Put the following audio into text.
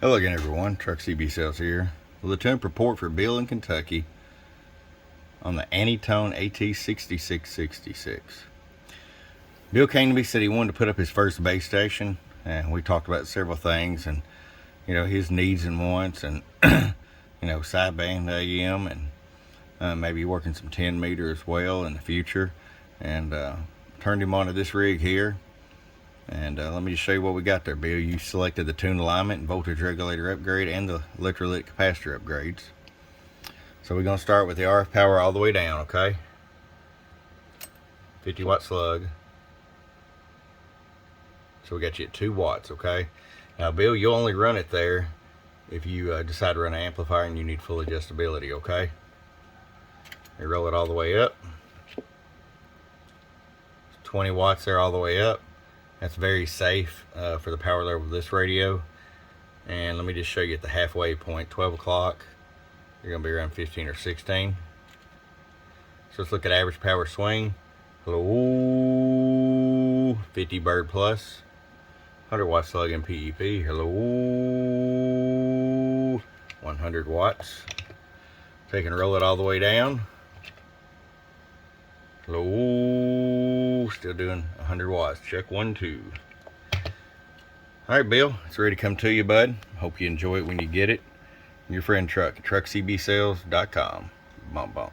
Hello again, everyone. Truck CB Sales here with a temp report for Bill in Kentucky on the Anytone at-6666. Bill came to me, said he wanted to put up his first base station, and we talked about several things and his needs and wants, and sideband AM, and maybe working some 10 meter as well in the future, and turned him onto this rig here. And let me just show you what we got there, Bill. You selected the tune alignment and voltage regulator upgrade and the electrolytic capacitor upgrades. So we're going to start with the RF power all the way down, okay? 50 watt slug. So we got you at 2 watts, okay? Now, Bill, you'll only run it there if you decide to run an amplifier and you need full adjustability, okay? You roll it all the way up. 20 watts there all the way up. That's very safe for the power level of this radio. And let me just show you at the halfway point, 12 o'clock, you're going to be around 15 or 16. So let's look at average power swing. Hello, 50 bird plus, 100 watt slug in PEP. Hello, 100 watts. Take and roll it all the way down. Hello, still doing 100 watts. Check 1, 2. All right, Bill, it's ready to come to you, bud. Hope you enjoy it when you get it. Your friend Truck, truckcbsales.com. Bump, bump.